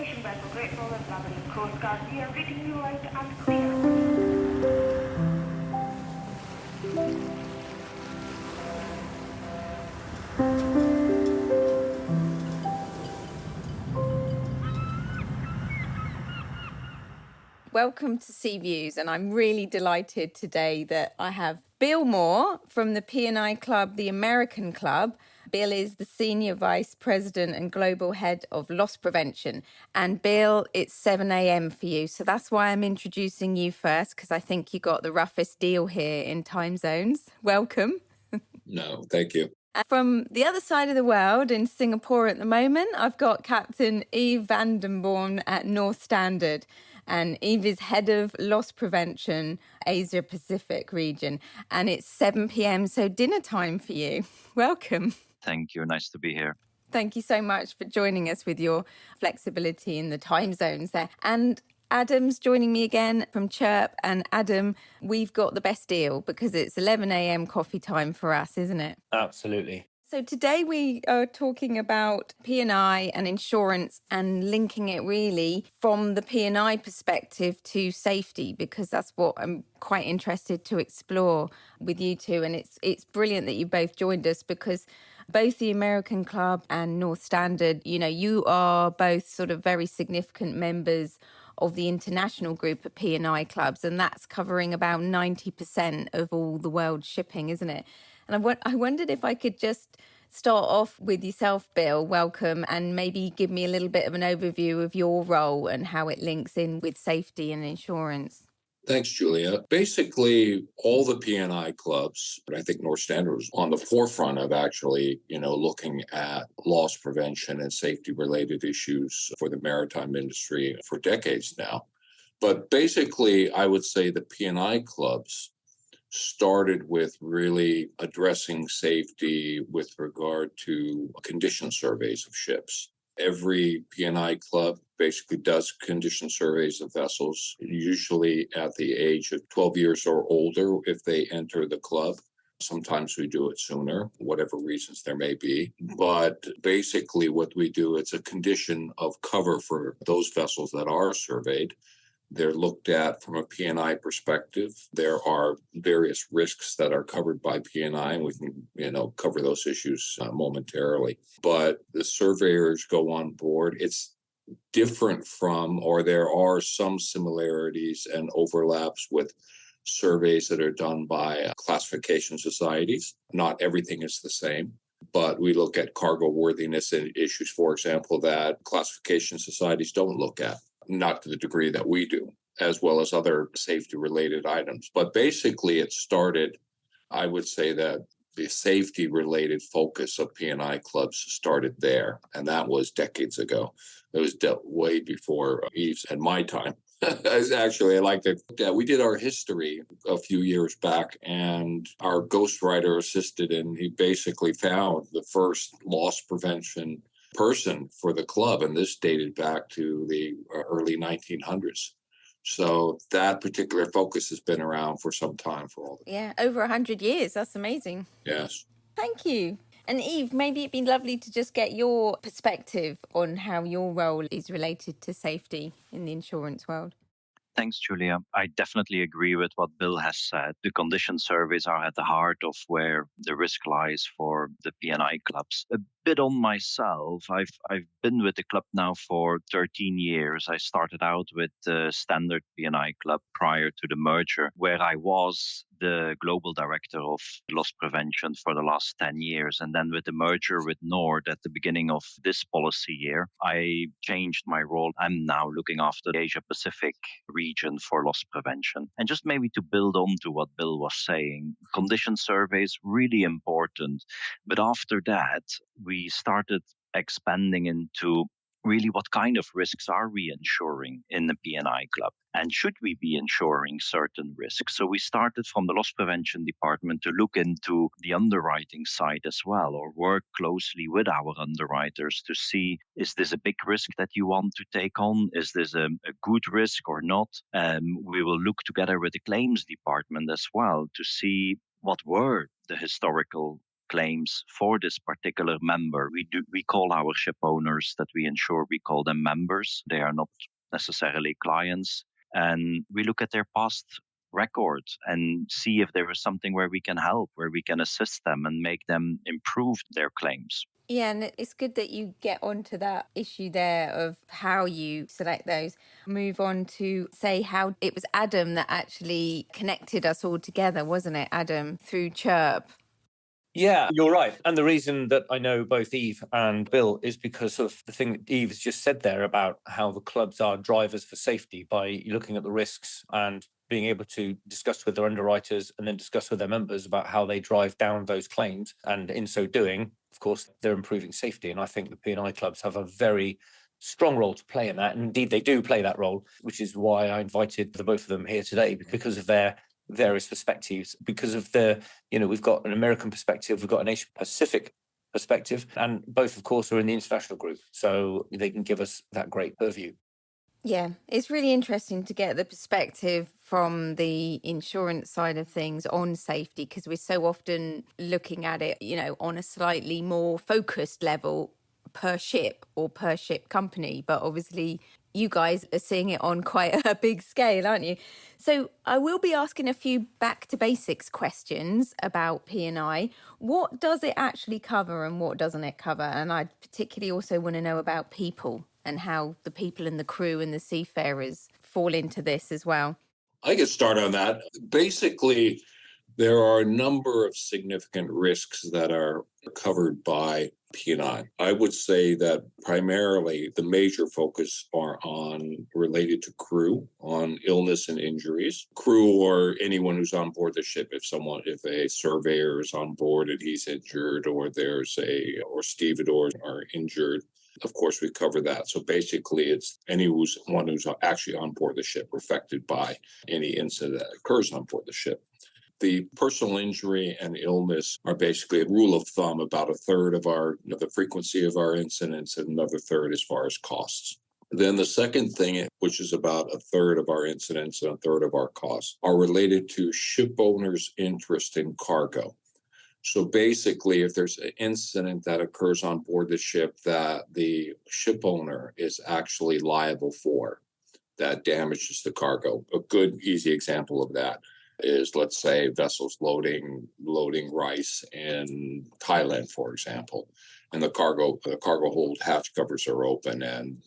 Fishing vessel Great Northern Labrador Coast Guard, we are reading you loud and clear. Welcome to Sea Views, and I'm really delighted today that I have Bill Moore from the P&I Club, the American Club. Bill is the Senior Vice President and Global Head of Loss Prevention. And Bill, it's 7 a.m. for you. So that's why I'm introducing you first, because I think you got the roughest deal here in time zones. Welcome. No, thank you. From the other side of the world in Singapore at the moment, I've got Captain Yves Vandenborn at North Standard. And Yves is head of loss prevention, Asia Pacific region. And it's 7 p.m, so dinner time for you. Welcome. Thank you. Nice to be here. Thank you so much for joining us with your flexibility in the time zones there. And Adam's joining me again from Chirp. And Adam, we've got the best deal because it's 11 a.m. coffee time for us, isn't it? Absolutely. So today we are talking about P&I and insurance and linking it really from the P&I perspective to safety, because that's what I'm quite interested to explore with you two. And it's brilliant that you both joined us, because both the American Club and North Standard, you are both sort of very significant members of the international group of P&I clubs, and that's covering about 90% of all the world shipping, isn't it? And I wondered if I could just start off with yourself, Bill. Welcome, and maybe give me a little bit of an overview of your role and how it links in with safety and insurance. Thanks, Julia. Basically, all the P&I clubs, but I think North Standard was on the forefront of actually, looking at loss prevention and safety-related issues for the maritime industry for decades now. But basically, I would say the P&I clubs started with really addressing safety with regard to condition surveys of ships. Every P&I club basically does condition surveys of vessels, usually at the age of 12 years or older if they enter the club. Sometimes we do it sooner, whatever reasons there may be. But basically what we do, it's a condition of cover for those vessels that are surveyed. They're looked at from a P&I perspective. There are various risks that are covered by P&I, and we can, cover those issues momentarily. But the surveyors go on board. It's different from, or there are some similarities and overlaps with surveys that are done by classification societies. Not everything is the same, but we look at cargo worthiness and issues, for example, that classification societies don't look at. Not to the degree that we do, as well as other safety-related items. But basically, it started, I would say that the safety-related focus of P&I clubs started there, and that was decades ago. It was way before Yves and my time. Actually, we did our history a few years back, and our ghostwriter assisted, and he basically found the first loss prevention person for the club, and this dated back to the early 1900s. So that particular focus has been around for some time for all. Yeah, over 100 years. That's amazing. Yes. Thank you. And Yves, maybe it'd be lovely to just get your perspective on how your role is related to safety in the insurance world. Thanks, Julia. I definitely agree with what Bill has said. The condition surveys are at the heart of where the risk lies for the P&I clubs. A bit on myself, I've been with the club now for 13 years. I started out with the standard P&I club prior to the merger, where I was the global director of loss prevention for the last 10 years. And then with the merger with Nord at the beginning of this policy year, I changed my role. I'm now looking after the Asia Pacific region for loss prevention. And just maybe to build on to what Bill was saying, condition surveys really important. But after that, we started expanding into really what kind of risks are we insuring in the P&I club? And should we be insuring certain risks? So we started from the loss prevention department to look into the underwriting side as well, or work closely with our underwriters to see, is this a big risk that you want to take on? Is this a good risk or not? We will look together with the claims department as well to see what were the historical claims for this particular member. We call our ship owners that we insure, we call them members. They are not necessarily clients. And we look at their past record and see if there is something where we can help, where we can assist them and make them improve their claims. Yeah, and it's good that you get onto that issue there of how you select those. Move on to say how it was Adam that actually connected us all together, wasn't it, Adam, through Chirp? Yeah, you're right. And the reason that I know both Yves and Bill is because of the thing that Yves just said there about how the clubs are drivers for safety by looking at the risks and being able to discuss with their underwriters and then discuss with their members about how they drive down those claims. And in so doing, of course, they're improving safety. And I think the P&I clubs have a very strong role to play in that. And indeed, they do play that role, which is why I invited the both of them here today, because of their various perspectives, because of we've got an American perspective, we've got an Asia Pacific perspective, and both, of course, are in the international group. So they can give us that great purview. Yeah, it's really interesting to get the perspective from the insurance side of things on safety, because we're so often looking at it, on a slightly more focused level per ship or per ship company. But obviously, you guys are seeing it on quite a big scale, aren't you? So I will be asking a few back to basics questions about P&I. What does it actually cover and what doesn't it cover? And I particularly also want to know about people and how the people in the crew and the seafarers fall into this as well. I can start on that. Basically, there are a number of significant risks that are covered by P&I. I would say that primarily the major focus are on related to crew, on illness and injuries. Crew or anyone who's on board the ship. If a surveyor is on board and he's injured, or stevedores are injured, of course, we cover that. So basically, it's anyone who's actually on board the ship affected by any incident that occurs on board the ship. The personal injury and illness are basically a rule of thumb, about a third of the frequency of our incidents and another third as far as costs. Then the second thing, which is about a third of our incidents and a third of our costs, are related to ship owners' interest in cargo. So basically, if there's an incident that occurs on board the ship that the ship owner is actually liable for, that damages the cargo. A good, easy example of that is, let's say, vessels loading rice in Thailand, for example, and the cargo hold hatch covers are open, and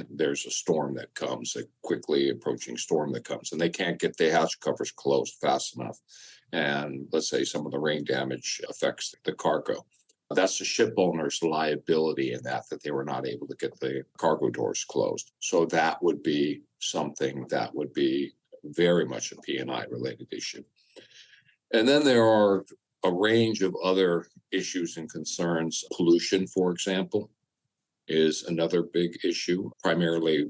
there's a storm that comes, a quickly approaching storm that comes, and they can't get the hatch covers closed fast enough. And let's say some of the rain damage affects the cargo. That's the ship owner's liability in that they were not able to get the cargo doors closed. So that would be something that would be very much a P&I related issue. And then there are a range of other issues and concerns. Pollution, for example, is another big issue, primarily,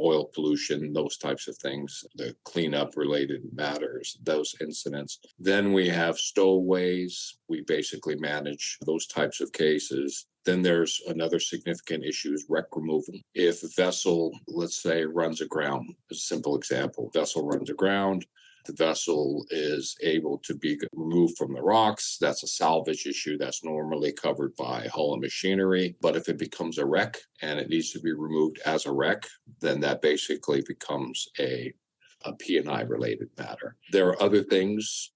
oil pollution, those types of things, the cleanup related matters, those incidents. Then we have stowaways. We basically manage those types of cases. Then there's another significant issue is wreck removal. If a vessel, let's say, runs aground, a simple example, vessel runs aground, the vessel is able to be removed from the rocks. That's a salvage issue that's normally covered by hull and machinery. But if it becomes a wreck and it needs to be removed as a wreck, then that basically becomes a P&I related matter. There are other things.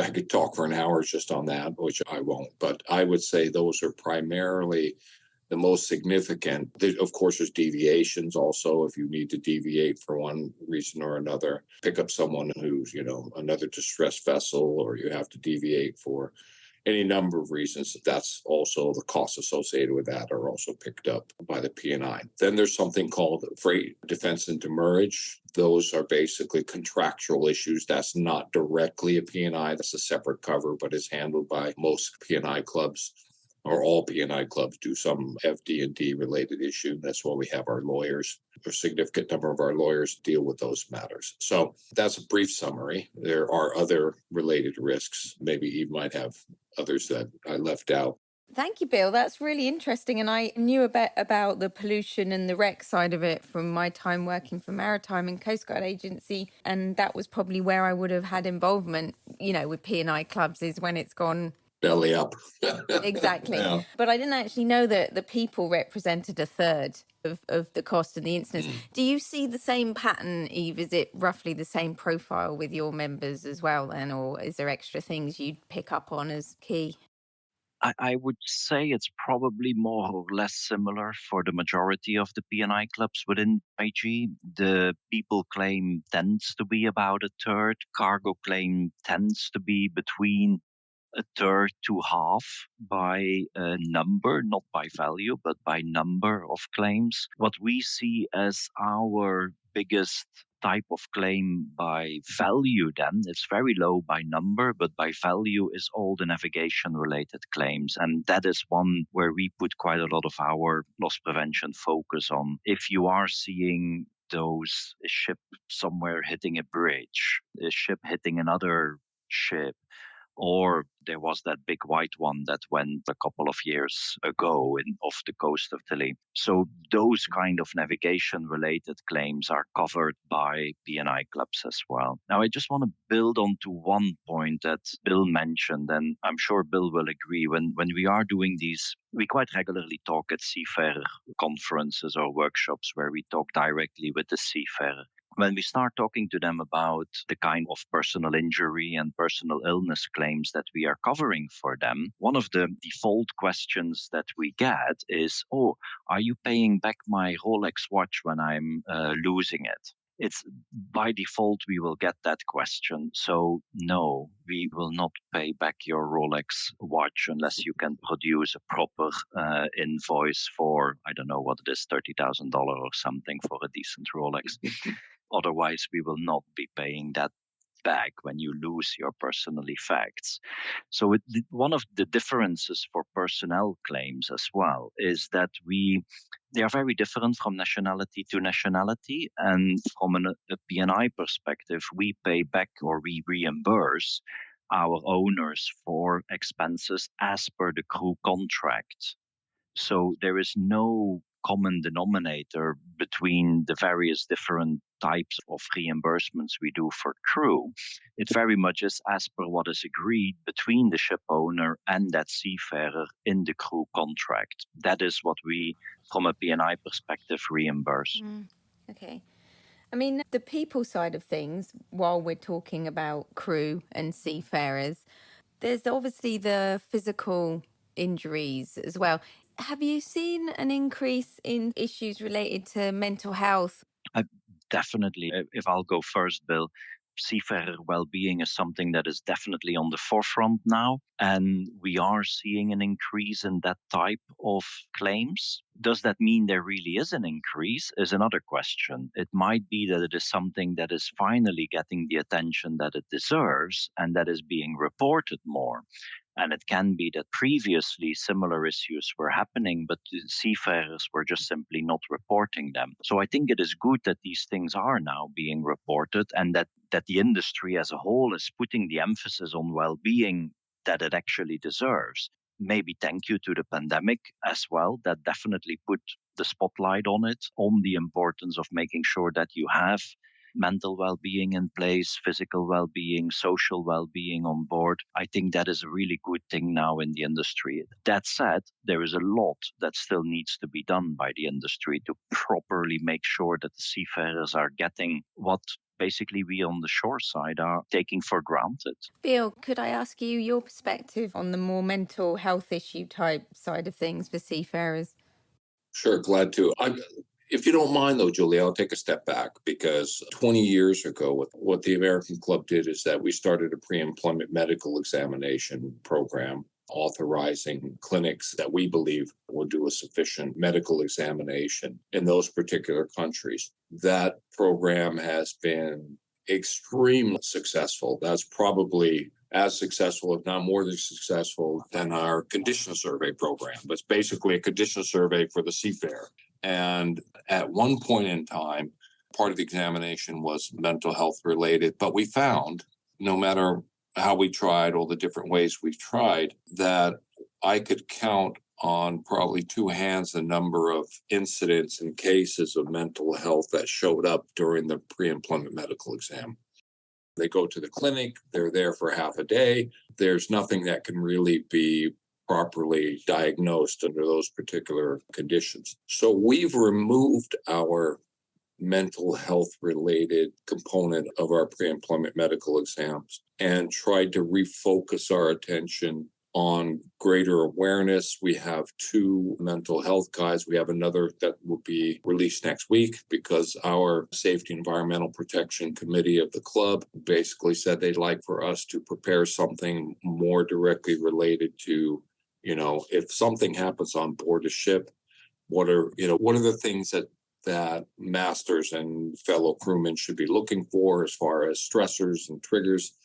I could talk for an hour just on that, which I won't. But I would say those are primarily the most significant. Of course, there's deviations also. If you need to deviate for one reason or another, pick up someone who's, another distressed vessel, or you have to deviate for any number of reasons. That's also the costs associated with that are also picked up by the P&I. Then there's something called freight defense and demurrage. Those are basically contractual issues. That's not directly a P&I. That's a separate cover, but is handled by most P&I clubs. Or all P&I clubs do some FD&D related issue. That's why we have our lawyers. A significant number of our lawyers deal with those matters. So that's a brief summary. There are other related risks. Maybe Yves might have others that I left out. Thank you, Bill. That's really interesting. And I knew a bit about the pollution and the wreck side of it from my time working for Maritime and Coast Guard Agency. And that was probably where I would have had involvement, with P&I clubs, is when it's gone belly up. Exactly. Yeah. But I didn't actually know that the people represented a third of the cost in the instance. Do you see the same pattern, Eve? Is it roughly the same profile with your members as well then, or is there extra things you'd pick up on as key? I would say it's probably more or less similar for the majority of the P&I clubs within IG. The people claim tends to be about a third. Cargo claim tends to be between a third to half by number, not by value, but by number of claims. What we see as our biggest type of claim by value, then it's very low by number, but by value is all the navigation related claims. And that is one where we put quite a lot of our loss prevention focus on. If you are seeing those ship somewhere hitting a bridge, a ship hitting another ship, or there was that big white one that went a couple of years ago off the coast of Italy. So those kind of navigation related claims are covered by P&I clubs as well. Now, I just want to build on to one point that Bill mentioned, and I'm sure Bill will agree. When we are doing these, we quite regularly talk at seafarer conferences or workshops where we talk directly with the seafarer. When we start talking to them about the kind of personal injury and personal illness claims that we are covering for them, one of the default questions that we get is, oh, are you paying back my Rolex watch when I'm losing it? It's by default, we will get that question. So no, we will not pay back your Rolex watch unless you can produce a proper invoice for, I don't know what it is, $30,000 or something for a decent Rolex. Otherwise, we will not be paying that back when you lose your personal effects. So one of the differences for personnel claims as well is that they are very different from nationality to nationality. And from a P&I perspective, we pay back or we reimburse our owners for expenses as per the crew contract. So there is no common denominator between the various different types of reimbursements we do for crew. It very much is as per what is agreed between the ship owner and that seafarer in the crew contract. That is what we, from a P&I perspective, reimburse. Okay. I mean, the people side of things, while we're talking about crew and seafarers, there's obviously the physical injuries as well. Have you seen an increase in issues related to mental health? Definitely. If I'll go first, Bill, seafarer well-being is something that is definitely on the forefront now, and we are seeing an increase in that type of claims. Does that mean there really is an increase is another question. It might be that it is something that is finally getting the attention that it deserves and that is being reported more. And it can be that previously similar issues were happening, but the seafarers were just simply not reporting them. So I think it is good that these things are now being reported and that the industry as a whole is putting the emphasis on well-being that it actually deserves. Maybe thank you to the pandemic as well, that definitely put the spotlight on it, on the importance of making sure that you have mental well-being in place, physical well-being, social well-being on board. I think that is a really good thing now in the industry. That said, there is a lot that still needs to be done by the industry to properly make sure that the seafarers are getting what basically we on the shore side are taking for granted. Bill, could I ask you your perspective on the more mental health issue type side of things for seafarers? Sure, glad to. If you don't mind, though, Julie, I'll take a step back because 20 years ago, what the American Club did is that we started a pre-employment medical examination program authorizing clinics that we believe will do a sufficient medical examination in those particular countries. That program has been extremely successful. That's probably as successful, if not more than successful, than our condition survey program. But it's basically a condition survey for the seafarer. And at one point in time, part of the examination was mental health related, but we found, no matter how we tried, all the different ways we've tried, that I could count on probably two hands the number of incidents and cases of mental health that showed up during the pre-employment medical exam. They go to the clinic, they're there for half a day. There's nothing that can really be properly diagnosed under those particular conditions. So we've removed our mental health related component of our pre-employment medical exams and tried to refocus our attention on greater awareness. We have 2 mental health guides. We have another that will be released next week because our Safety Environmental Protection Committee of the club basically said they'd like for us to prepare something more directly related to, if something happens on board a ship, what are the things that masters and fellow crewmen should be looking for as far as stressors and triggers,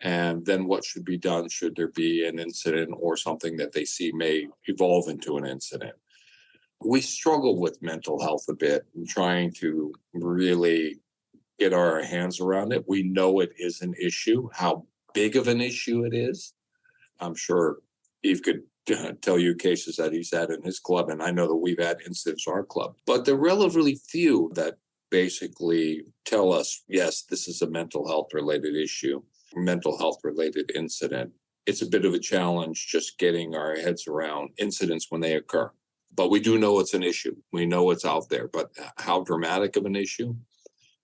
and then what should be done should there be an incident or something that they see may evolve into an incident. We struggle with mental health a bit and trying to really get our hands around it. We know it is an issue. How big of an issue it is, I'm sure Yves could tell you cases that he's had in his club, and I know that we've had incidents in our club, but they're relatively few that basically tell us, yes, this is a mental health related issue, mental health related incident. It's a bit of a challenge just getting our heads around incidents when they occur, but we do know it's an issue. We know it's out there, but how dramatic of an issue,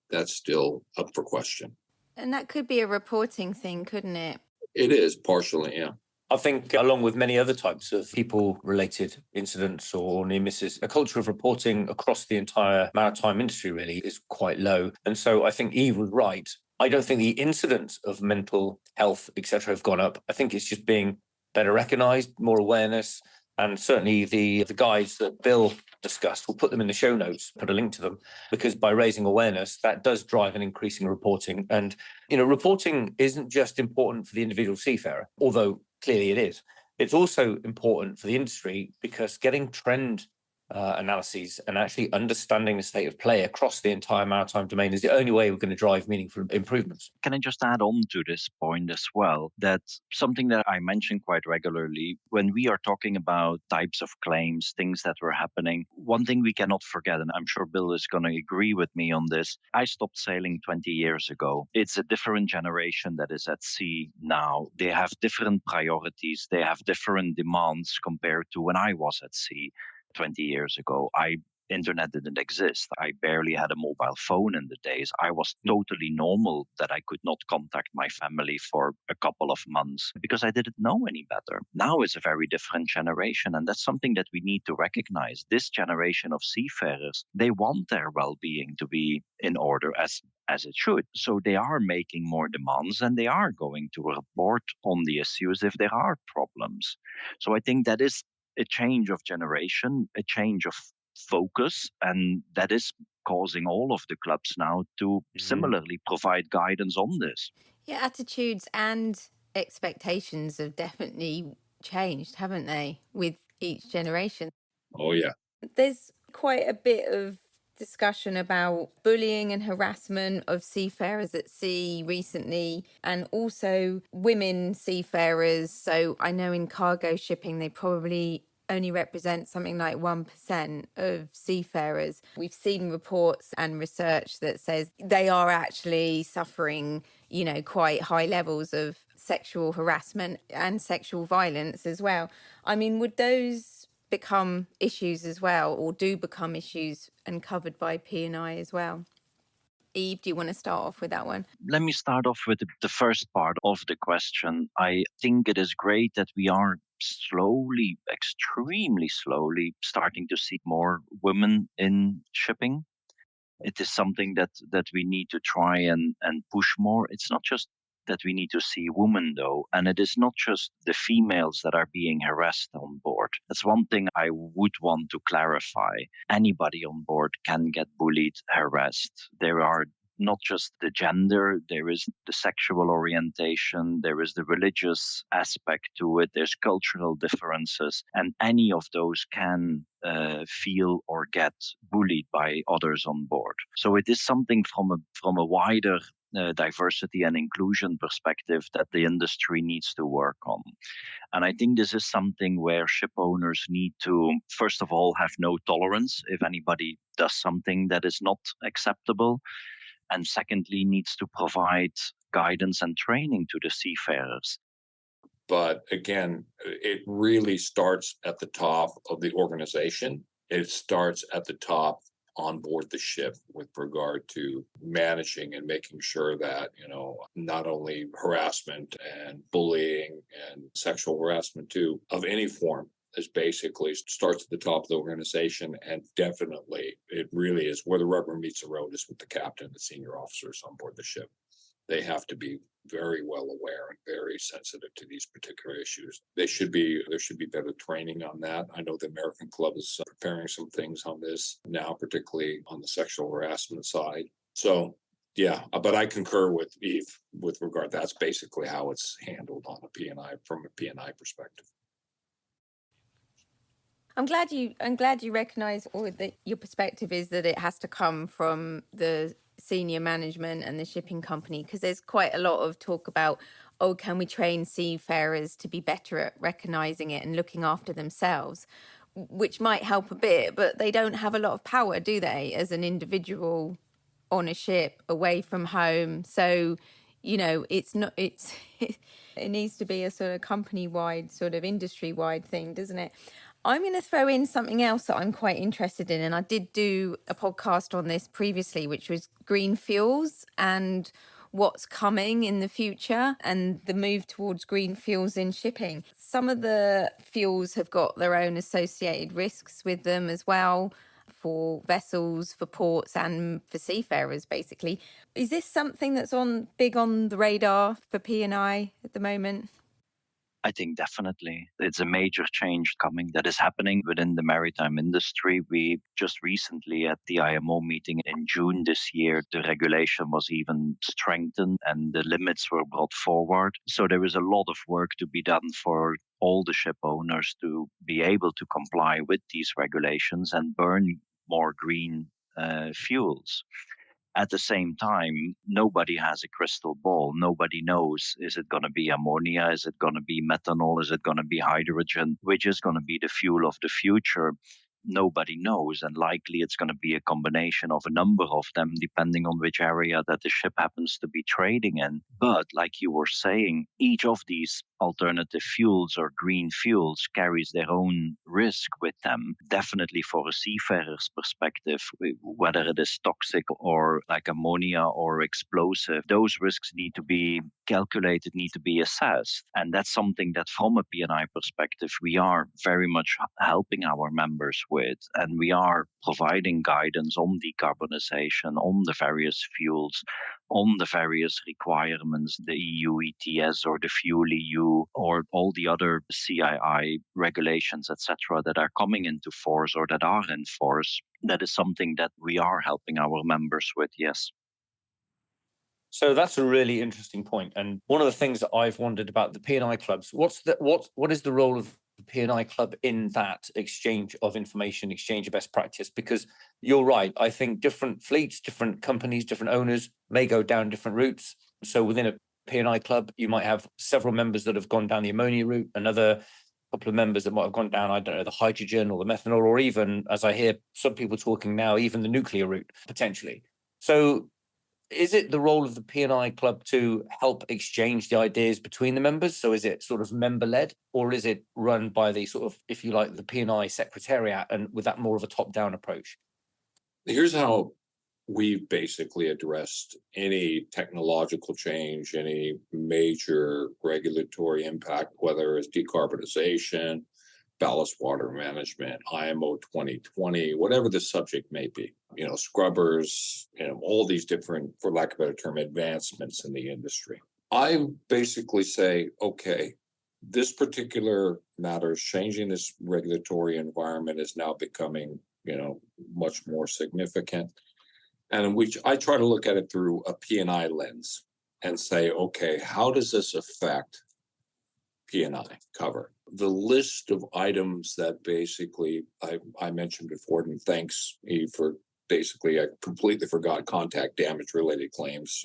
that's still up for question. And that could be a reporting thing, couldn't it? It is partially, yeah. I think, along with many other types of people-related incidents or near misses, a culture of reporting across the entire maritime industry really is quite low. And so I think Yves was right. I don't think the incidents of mental health, etc., have gone up. I think it's just being better recognised, more awareness, and certainly the guides that Bill discussed, we'll put them in the show notes, put a link to them, because by raising awareness, that does drive an increase in reporting. And, reporting isn't just important for the individual seafarer, although clearly it is. It's also important for the industry because getting trend analyses and actually understanding the state of play across the entire maritime domain is the only way we're going to drive meaningful improvements. Can I just add on to this point as well, that something that I mention quite regularly when we are talking about types of claims, things that were happening, one thing we cannot forget, and I'm sure Bill is going to agree with me on this, I stopped sailing 20 years ago. It's a different generation that is at sea now. They have different priorities. They have different demands compared to when I was at sea 20 years ago. Internet didn't exist. I barely had a mobile phone in the days. I was totally normal that I could not contact my family for a couple of months because I didn't know any better. Now it's a very different generation, and that's something that we need to recognize. This generation of seafarers, they want their well-being to be in order as it should. So they are making more demands and they are going to report on the issues if there are problems. So I think that is a change of generation, a change of focus, and that is causing all of the clubs now to similarly provide guidance on this. Yeah, attitudes and expectations have definitely changed, haven't they, with each generation? Oh, yeah. There's quite a bit of discussion about bullying and harassment of seafarers at sea recently, and also women seafarers. So I know in cargo shipping, they probably only represent something like 1% of seafarers. We've seen reports and research that says they are actually suffering, quite high levels of sexual harassment and sexual violence as well. I mean, would those become issues as well, or do become issues and covered by P&I as well? Yves, do you want to start off with that one? Let me start off with the first part of the question. I think it is great that we are slowly, extremely slowly, starting to see more women in shipping. It is something that we need to try and push more. It's not just that we need to see women, though, and it is not just the females that are being harassed on board. That's one thing I would want to clarify. Anybody on board can get bullied, harassed. There are not just the gender, there is the sexual orientation, there is the religious aspect to it, there's cultural differences, and any of those can feel or get bullied by others on board. So it is something from a wider diversity and inclusion perspective that the industry needs to work on. And I think this is something where ship owners need to, first of all, have no tolerance if anybody does something that is not acceptable. And secondly, needs to provide guidance and training to the seafarers. But again, it really starts at the top of the organization. It starts at the top on board the ship with regard to managing and making sure that, not only harassment and bullying and sexual harassment too, of any form, is basically starts at the top of the organization. And definitely, it really is where the rubber meets the road, is with the captain, the senior officers on board the ship. They have to be very well aware and very sensitive to these particular issues. There should be better training on that. I know the American Club is preparing some things on this now, particularly on the sexual harassment side. So, yeah, but I concur with Yves with regard. That's basically how it's handled on a P&I, from a P&I perspective. I'm glad you recognise, or that your perspective is that it has to come from the senior management and the shipping company, because there's quite a lot of talk about, can we train seafarers to be better at recognising it and looking after themselves, which might help a bit, but they don't have a lot of power, do they, as an individual on a ship away from home? So, it needs to be a sort of company-wide, sort of industry-wide thing, doesn't it? I'm going to throw in something else that I'm quite interested in. And I did do a podcast on this previously, which was green fuels and what's coming in the future and the move towards green fuels in shipping. Some of the fuels have got their own associated risks with them as well, for vessels, for ports, and for seafarers, basically. Is this something that's big on the radar for P&I at the moment? I think definitely it's a major change coming that is happening within the maritime industry. We just recently at the IMO meeting in June this year, the regulation was even strengthened and the limits were brought forward. So there is a lot of work to be done for all the ship owners to be able to comply with these regulations and burn more green fuels. At the same time, nobody has a crystal ball. Nobody knows, is it going to be ammonia? Is it going to be methanol? Is it going to be hydrogen? Which is going to be the fuel of the future? Nobody knows. And likely it's going to be a combination of a number of them, depending on which area that the ship happens to be trading in. But like you were saying, each of these alternative fuels or green fuels carries their own risk with them. Definitely for a seafarer's perspective, whether it is toxic or like ammonia or explosive, those risks need to be calculated, need to be assessed. And that's something that from a P&I perspective, we are very much helping our members with. And we are providing guidance on decarbonization, on the various fuels, on the various requirements, the EU ETS or the Fuel EU or all the other CII regulations, etc., that are coming into force or that are in force. That is something that we are helping our members with, yes. So that's a really interesting point. And one of the things that I've wondered about the P&I clubs, what is the role of the P&I club in that exchange of information, exchange of best practice? Because you're right. I think different fleets, different companies, different owners may go down different routes. So within a P&I club, you might have several members that have gone down the ammonia route, another couple of members that might have gone down, I don't know, the hydrogen or the methanol, or even, as I hear some people talking now, even the nuclear route, potentially. So is it the role of the P&I club to help exchange the ideas between the members? So is it sort of member-led, or is it run by the sort of, if you like, the P&I secretariat, and with that more of a top-down approach? Here's how we've basically addressed any technological change, any major regulatory impact, whether it's decarbonization, ballast water management, IMO 2020, whatever the subject may be, scrubbers, all these different, for lack of a better term, advancements in the industry. I basically say, okay, this particular matter is changing. This regulatory environment is now becoming, much more significant. And which I try to look at it through a P&I lens and say, okay, how does this affect P&I cover? The list of items that basically I mentioned before, and thanks, Yves, for basically, I completely forgot contact damage related claims,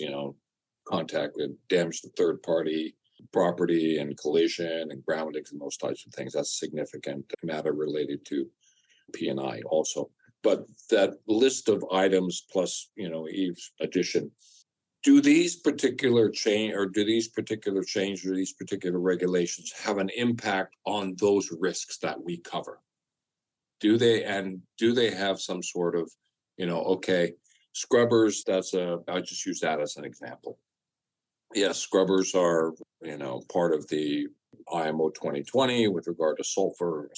contact damage to third party property and collision and groundings and those types of things. That's a significant matter related to P&I also. But that list of items plus, Yves' addition do these particular changes or these particular regulations have an impact on those risks that we cover? Do they have some sort of, okay, scrubbers, I'll just use that as an example. Yes, scrubbers are, part of the IMO 2020 with regard to sulfur,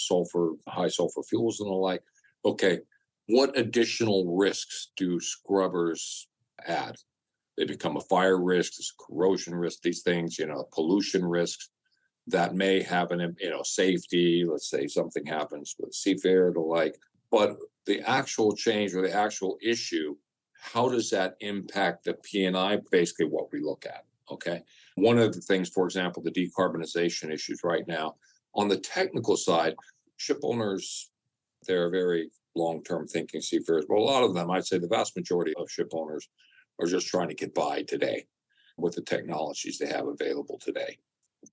high sulfur fuels and the like. Okay, what additional risks do scrubbers add? They become a fire risk, corrosion risk, these things, pollution risks that may have safety. Let's say something happens with Seafarer, the like. But the actual change or the actual issue, how does that impact the P&I? Basically, what we look at. Okay. One of the things, for example, the decarbonization issues right now, on the technical side, ship owners, they're very long-term thinking seafarers, but a lot of them, I'd say the vast majority of ship owners are just trying to get by today with the technologies they have available today.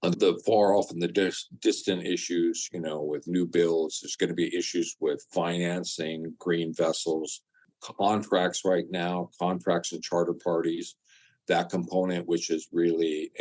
The far off and the distant issues, with new builds, there's going to be issues with financing, green vessels, contracts right now, contracts and charter parties. That component, which is really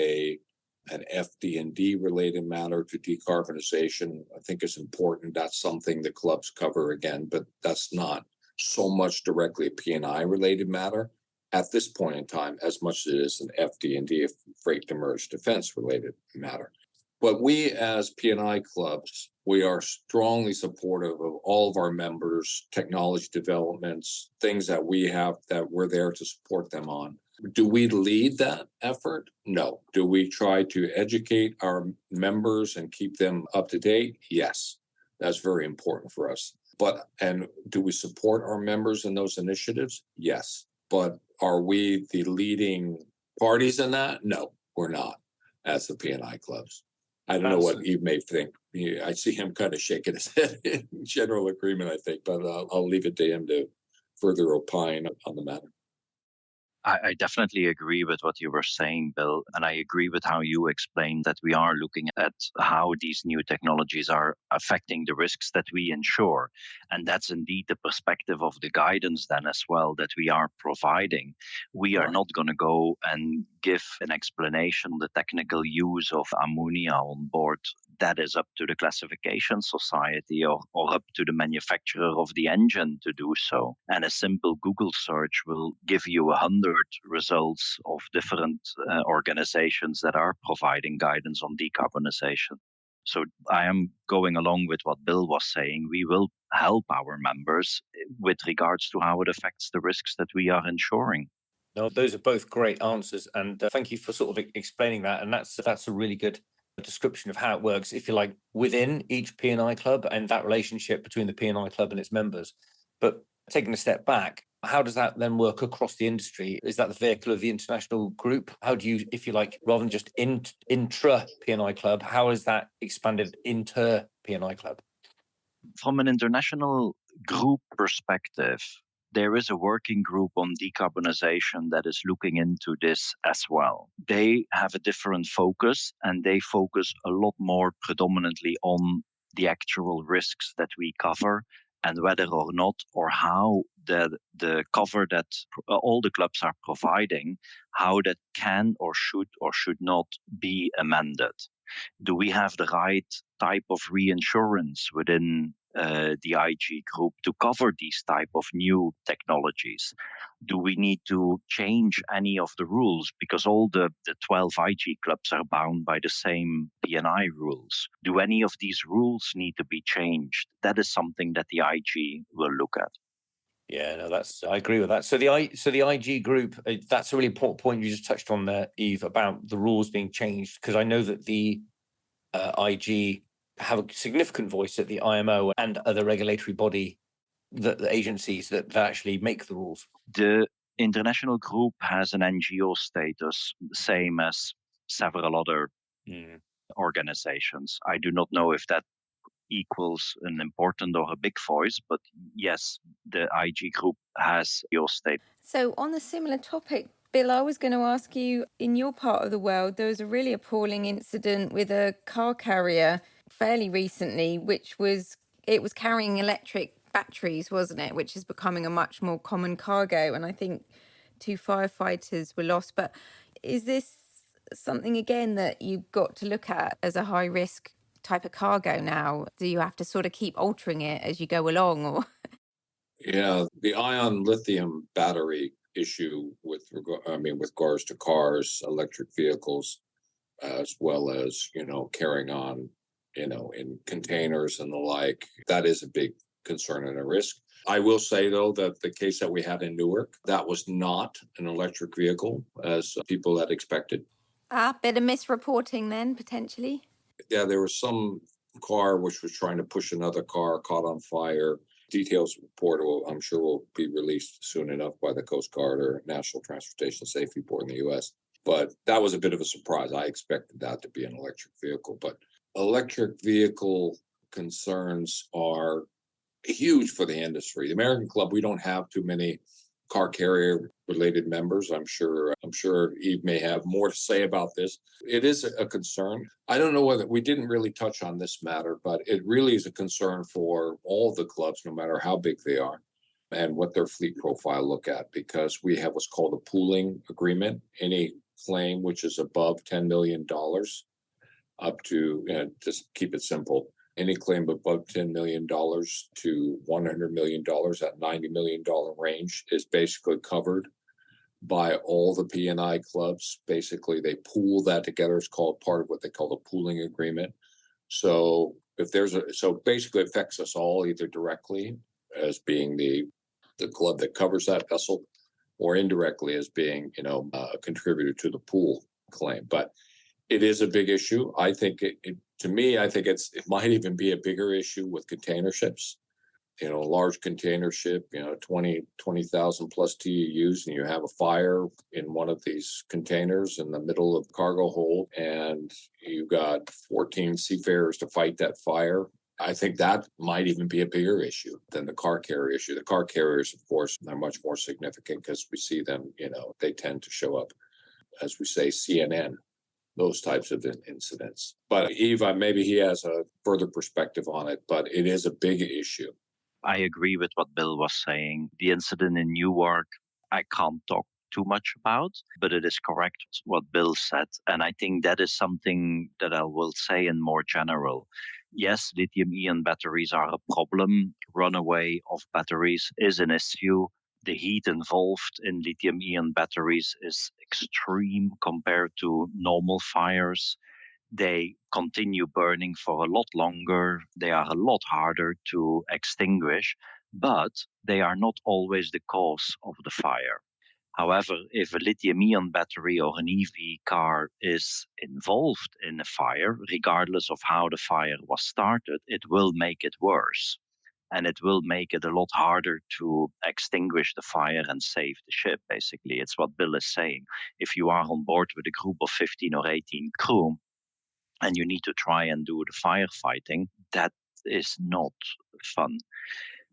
an FD&D related matter to decarbonization, I think is important. That's something the clubs cover again, but that's not so much directly a P&I related matter at this point in time, as much as it is an FD&D, freight demurrage defense related matter. But we as P&I clubs, we are strongly supportive of all of our members, technology developments, things that we have that we're there to support them on. Do we lead that effort? No. Do we try to educate our members and keep them up to date? Yes. That's very important for us. And do we support our members in those initiatives? Yes. But are we the leading parties in that? No, we're not as the P&I clubs. I don't know what Yves may think. I see him kind of shaking his head in general agreement, I think, but I'll leave it to him to further opine on the matter. I definitely agree with what you were saying, Bill, and I agree with how you explained that we are looking at how these new technologies are affecting the risks that we insure. And that's indeed the perspective of the guidance then as well that we are providing. We are not going to go and give an explanation on the technical use of ammonia on board. That is up to the classification society or up to the manufacturer of the engine to do so. And a simple Google search will give you 100 results of different organizations that are providing guidance on decarbonization. So I am going along with what Bill was saying. We will help our members with regards to how it affects the risks that we are insuring. No, those are both great answers. And thank you for sort of explaining that. And that's a really good description of how it works, if you like, within each P&I club and that relationship between the P&I club and its members. But taking a step back, how does that then work across the industry? Is that the vehicle of the international group? How do you, if you like, rather than just intra P&I club, how is that expanded inter P&I club? From an international group perspective, there is a working group on decarbonization that is looking into this as well. They have a different focus, and they focus a lot more predominantly on the actual risks that we cover and whether or not or how the cover that all the clubs are providing, how that can or should not be amended. Do we have the right type of reinsurance within the IG group to cover these type of new technologies? Do we need to change any of the rules because all the 12 IG clubs are bound by the same P&I rules? Do any of these rules need to be changed? That is something that the IG will look at. Yeah, no, I agree with that. So the IG group, that's a really important point you just touched on there, Yves, about the rules being changed, because I know that the IG have a significant voice at the IMO and other regulatory body, the agencies that actually make the rules. The international group has an NGO status, same as several other organizations. I do not know if that equals an important or a big voice, but yes, the IG group has your status. So on a similar topic, Bill, I was going to ask you, in your part of the world, there was a really appalling incident with a car carrier fairly recently, it was carrying electric batteries, wasn't it? Which is becoming a much more common cargo. And I think 2 firefighters were lost. But is this something, again, that you've got to look at as a high risk type of cargo now? Do you have to sort of keep altering it as you go along? Or Yeah, the ion lithium battery issue with regards to cars, electric vehicles, as well as, carrying on, in containers and the like, that is a big concern and a risk. I will say, though, that the case that we had in Newark, that was not an electric vehicle as people had expected. bit of misreporting then, potentially? Yeah, there was some car which was trying to push another car, caught on fire. Details report I'm sure will be released soon enough by the Coast Guard or National Transportation Safety Board in the U.S. But that was a bit of a surprise. I expected that to be an electric vehicle. But electric vehicle concerns are huge for the industry. The American Club, we don't have too many car carrier related members. I'm sure Yves may have more to say about this. It is a concern. I don't know whether we didn't really touch on this matter, but it really is a concern for all the clubs, no matter how big they are, and what their fleet profile look at, because we have what's called a pooling agreement. Any claim which is above $10 million up to, just keep it simple, any claim above $10 million to $100 million, that $90 million range is basically covered by all the P&I clubs. Basically, they pool that together. It's called part of what they call the pooling agreement. So basically it affects us all, either directly as being the club that covers that vessel, or indirectly as being, a contributor to the pool claim. But it is a big issue. I think to me, I think it might even be a bigger issue with container ships. A large container ship, 20,000 plus TEUs, and you have a fire in one of these containers in the middle of the cargo hold, and you got 14 seafarers to fight that fire. I think that might even be a bigger issue than the car carrier issue. The car carriers, of course, are much more significant because we see them, they tend to show up, as we say, CNN, those types of incidents. But Yves, maybe he has a further perspective on it, but it is a big issue. I agree with what Bill was saying. The incident in Newark, I can't talk too much about, but it is correct what Bill said. And I think that is something that I will say in more general. Yes, lithium-ion batteries are a problem. Runaway of batteries is an issue. The heat involved in lithium-ion batteries is extreme compared to normal fires. They continue burning for a lot longer. They are a lot harder to extinguish, but they are not always the cause of the fire. However, if a lithium-ion battery or an EV car is involved in a fire, regardless of how the fire was started, it will make it worse. And it will make it a lot harder to extinguish the fire and save the ship, basically. It's what Bill is saying. If you are on board with a group of 15 or 18 crew, and you need to try and do the firefighting, that is not fun.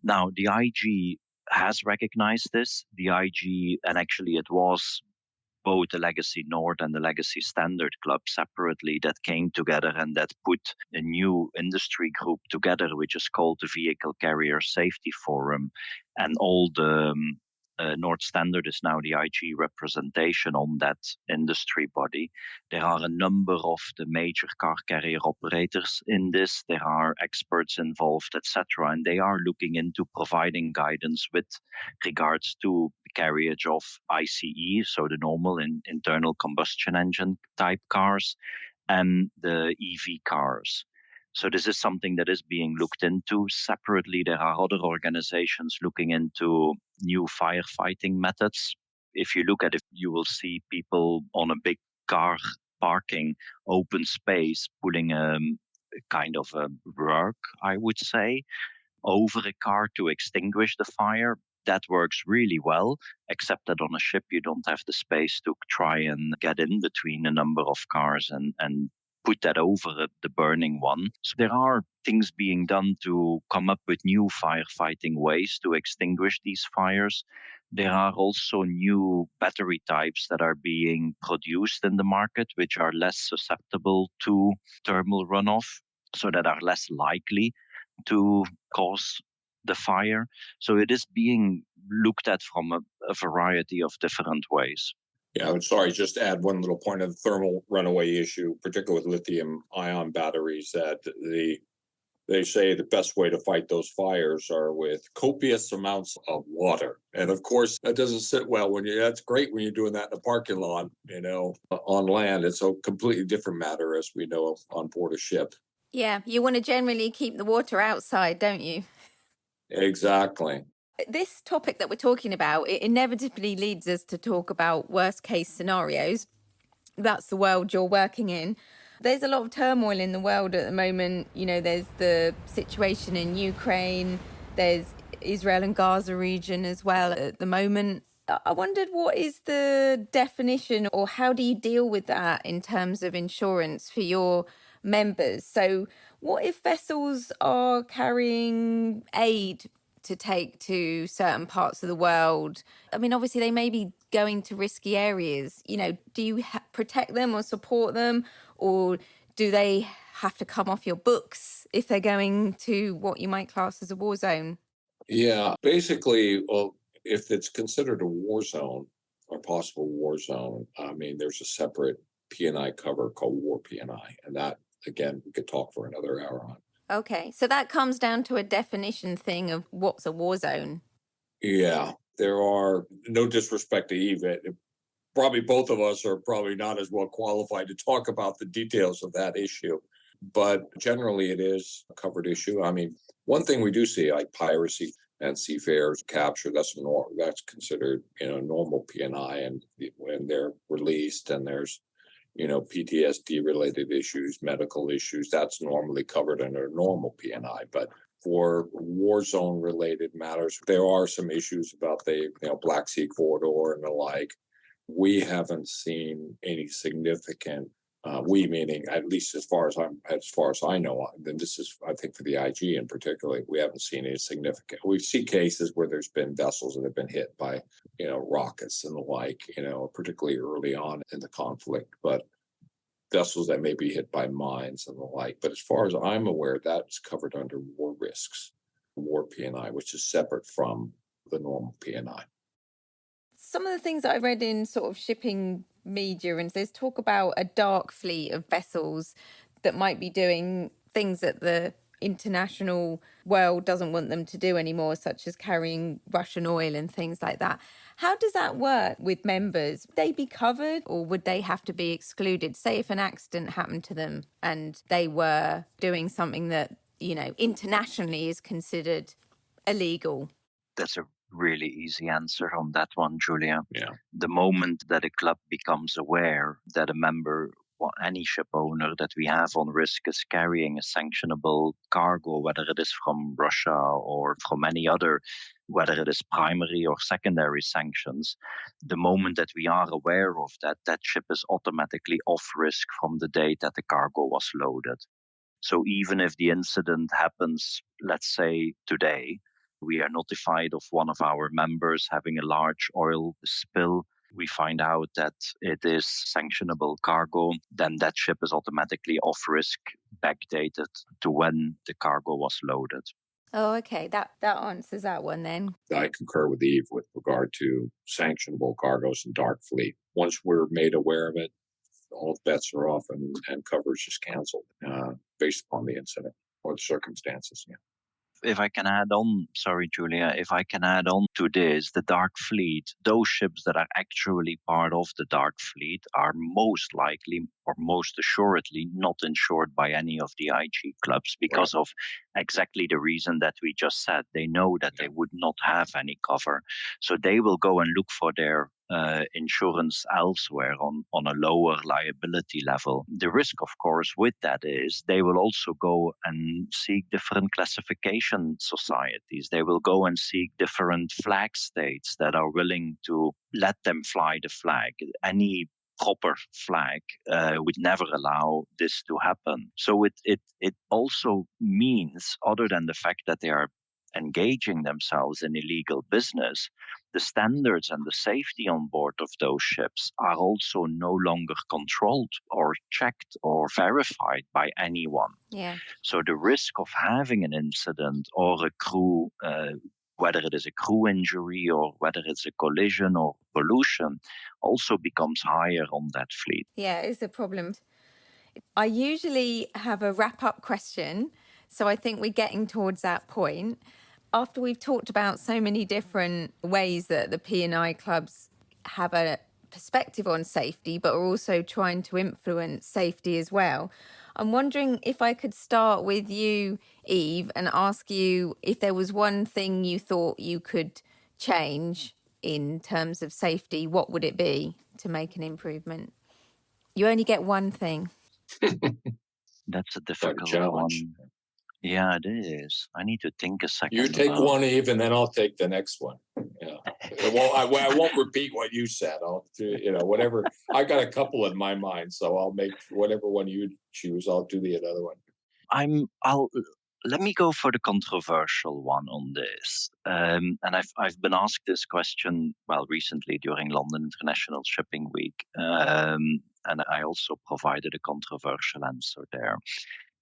Now, the IG has recognized this. The IG, and actually it was both the Legacy Nord and the Legacy Standard Club separately that came together and that put a new industry group together, which is called the Vehicle Carrier Safety Forum. And all the Nord Standard is now the IG representation on that industry body. There are a number of the major car carrier operators in this. There are experts involved, etc. And they are looking into providing guidance with regards to the carriage of ICE, so the normal internal combustion engine type cars, and the EV cars. So this is something that is being looked into. Separately, there are other organizations looking into new firefighting methods. If you look at it, you will see people on a big car parking, open space, pulling a kind of a rug, I would say, over a car to extinguish the fire. That works really well, except that on a ship you don't have the space to try and get in between a number of cars and put that over the burning one. So there are things being done to come up with new firefighting ways to extinguish these fires. There are also new battery types that are being produced in the market, which are less susceptible to thermal runoff, so that are less likely to cause the fire. So it is being looked at from a variety of different ways. Yeah, I'm sorry, just to add one little point of the thermal runaway issue, particularly with lithium-ion batteries, that they say the best way to fight those fires are with copious amounts of water. And of course, that doesn't sit well that's great when you're doing that in a parking lot, on land. It's a completely different matter, as we know, on board a ship. Yeah, you want to generally keep the water outside, don't you? Exactly. This topic that we're talking about, it inevitably leads us to talk about worst case scenarios. That's the world you're working in. There's a lot of turmoil in the world at the moment. There's the situation in Ukraine, there's Israel and Gaza region as well at the moment. I wondered, what is the definition, or how do you deal with that in terms of insurance for your members? So what if vessels are carrying aid to take to certain parts of the world? I mean, obviously they may be going to risky areas. Do you protect them or support them, or do they have to come off your books if they're going to what you might class as a war zone? Yeah, basically, well, if it's considered a war zone or possible war zone, I mean, there's a separate P&I cover called War P&I, and that, again, we could talk for another hour on. Okay, so that comes down to a definition thing of what's a war zone. Yeah, there are, no disrespect to Yves, probably both of us are probably not as well qualified to talk about the details of that issue, but generally it is a covered issue. I mean, one thing we do see, like piracy and seafarers capture, that's considered normal P&I, and when they're released, and there's PTSD related issues, medical issues, that's normally covered under normal P&I. But for war zone related matters, there are some issues about the Black Sea corridor and the like. We haven't seen any significant, we meaning at least as far as I know, then this is, I think, for the IG in particular, we haven't seen any significant. We see cases where there's been vessels that have been hit by rockets and the like, particularly early on in the conflict, but vessels that may be hit by mines and the like. But as far as I'm aware, that's covered under war risks, war P&I, which is separate from the normal P&I. Some of the things that I read in sort of shipping media, and there's talk about a dark fleet of vessels that might be doing things that the international world doesn't want them to do anymore, such as carrying Russian oil and things like that. How does that work with members? Would they be covered, or would they have to be excluded? Say if an accident happened to them and they were doing something that, internationally is considered illegal. That's a really easy answer on that one, Julia. Yeah. The moment that a club becomes aware that a member, or any ship owner that we have on risk, is carrying a sanctionable cargo, whether it is from Russia or from any other, whether it is primary or secondary sanctions, the moment that we are aware of that, that ship is automatically off risk from the date that the cargo was loaded. So even if the incident happens, let's say today, we are notified of one of our members having a large oil spill, we find out that it is sanctionable cargo, then that ship is automatically off risk, backdated to when the cargo was loaded. Oh, okay. That answers that one then. I concur with Yves with regard to sanctionable cargoes and dark fleet. Once we're made aware of it, all bets are off and coverage is canceled based upon the incident or the circumstances. Yeah. If I can add on, sorry, Julia, if I can add on to this, the dark fleet, those ships that are actually part of the dark fleet are most likely or most assuredly not insured by any of the IG clubs because of exactly the reason that we just said. They know that they would not have any cover. So they will go and look for their insurance elsewhere on a lower liability level. The risk, of course, with that is they will also go and seek different classification societies. They will go and seek different flag states that are willing to let them fly the flag. Any proper flag would never allow this to happen. So it also means, other than the fact that they are engaging themselves in illegal business, the standards and the safety on board of those ships are also no longer controlled or checked or verified by anyone. Yeah. So the risk of having an incident or a crew whether it is a crew injury or whether it's a collision or pollution, also becomes higher on that fleet. Yeah, it's a problem. I usually have a wrap-up question, so I think we're getting towards that point. After we've talked about so many different ways that the P&I clubs have a perspective on safety, but are also trying to influence safety as well, I'm wondering if I could start with you, Yves, and ask you if there was one thing you thought you could change in terms of safety, what would it be to make an improvement? You only get one thing. That's a Quite a difficult challenge. one. Yeah, it is. I need to think a second. You take about one, Eve, and then I'll take the next one. Yeah. Well, I won't repeat what you said. I'll do, whatever. I got a couple in my mind, so I'll make whatever one you choose. I'll do the other one. Let me go for the controversial one on this. And I've been asked this question, recently during London International Shipping Week. And I also provided a controversial answer there.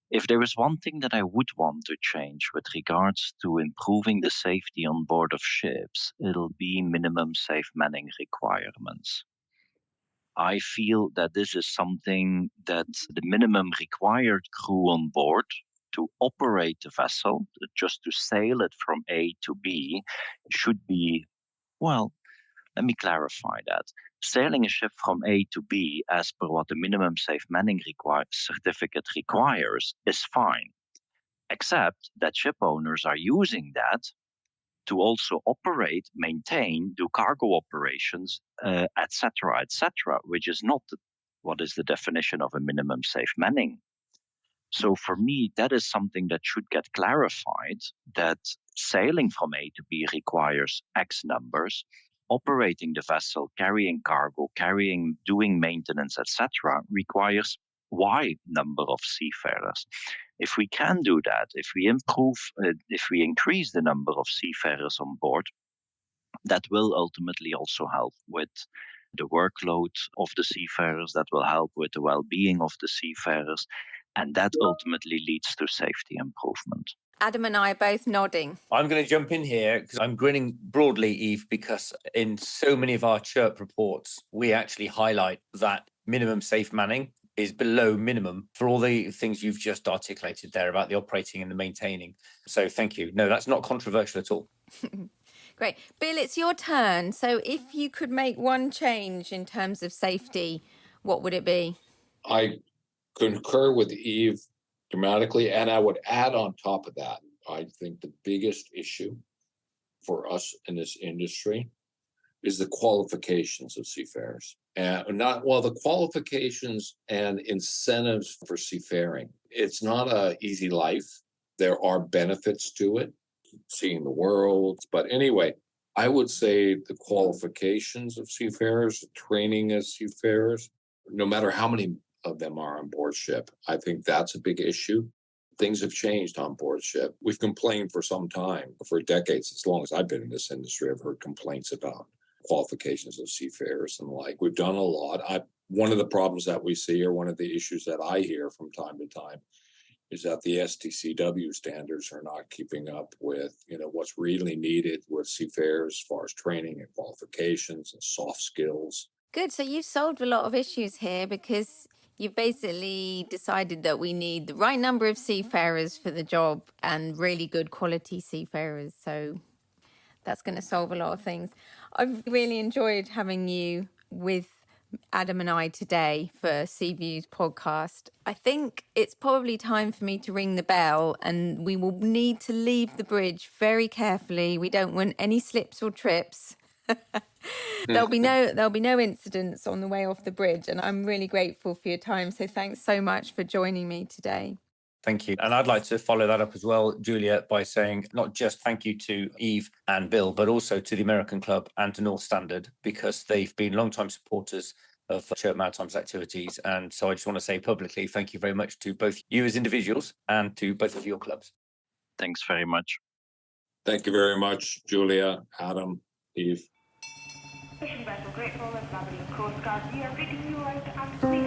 If there is one thing that I would want to change with regards to improving the safety on board of ships, it'll be minimum safe manning requirements. I feel that this is something that the minimum required crew on board to operate the vessel, just to sail it from A to B, should be, let me clarify that. Sailing a ship from A to B as per what the minimum safe manning certificate requires is fine, except that ship owners are using that to also operate, maintain, do cargo operations, etc., which is not what is the definition of a minimum safe manning. So for me, that is something that should get clarified, that sailing from A to B requires X numbers, operating the vessel, carrying cargo, doing maintenance, etc., requires Y number of seafarers. If we can do that, if we increase the number of seafarers on board, that will ultimately also help with the workload of the seafarers, that will help with the well-being of the seafarers, and that ultimately leads to safety improvement. Adam and I are both nodding. I'm going to jump in here because I'm grinning broadly, Yves, because in so many of our chirp reports, we actually highlight that minimum safe manning is below minimum for all the things you've just articulated there about the operating and the maintaining. So thank you. No, that's not controversial at all. Great. Bill, it's your turn. So if you could make one change in terms of safety, what would it be? I concur with Eve dramatically, and I would add on top of that, I think the biggest issue for us in this industry is the qualifications of seafarers. And the qualifications and incentives for seafaring. It's not an easy life. There are benefits to it, seeing the world. But anyway, I would say the qualifications of seafarers, training as seafarers, no matter how many of them are on board ship, I think that's a big issue. Things have changed on board ship. We've complained for some time, for decades, as long as I've been in this industry, I've heard complaints about qualifications of seafarers and the like. We've done a lot. One of the problems that we see, or one of the issues that I hear from time to time, is that the STCW standards are not keeping up with, what's really needed with seafarers as far as training and qualifications and soft skills. Good. So you've solved a lot of issues here because you've basically decided that we need the right number of seafarers for the job and really good quality seafarers. So that's going to solve a lot of things. I've really enjoyed having you with Adam and I today for Seaview's podcast. I think it's probably time for me to ring the bell, and we will need to leave the bridge very carefully. We don't want any slips or trips. There'll be no incidents on the way off the bridge, and I'm really grateful for your time. So thanks so much for joining me today. Thank you. And I'd like to follow that up as well, Julia, by saying not just thank you to Yves and Bill, but also to the American Club and to North Standard, because they've been long-time supporters of Chirp Maritime's activities. And so I just want to say publicly, thank you very much to both you as individuals and to both of your clubs. Thanks very much. Thank you very much, Julia, Adam, Eve. Fishing vessel Great Falls, Aberdeen Coast Guard, we are reading you out and clear.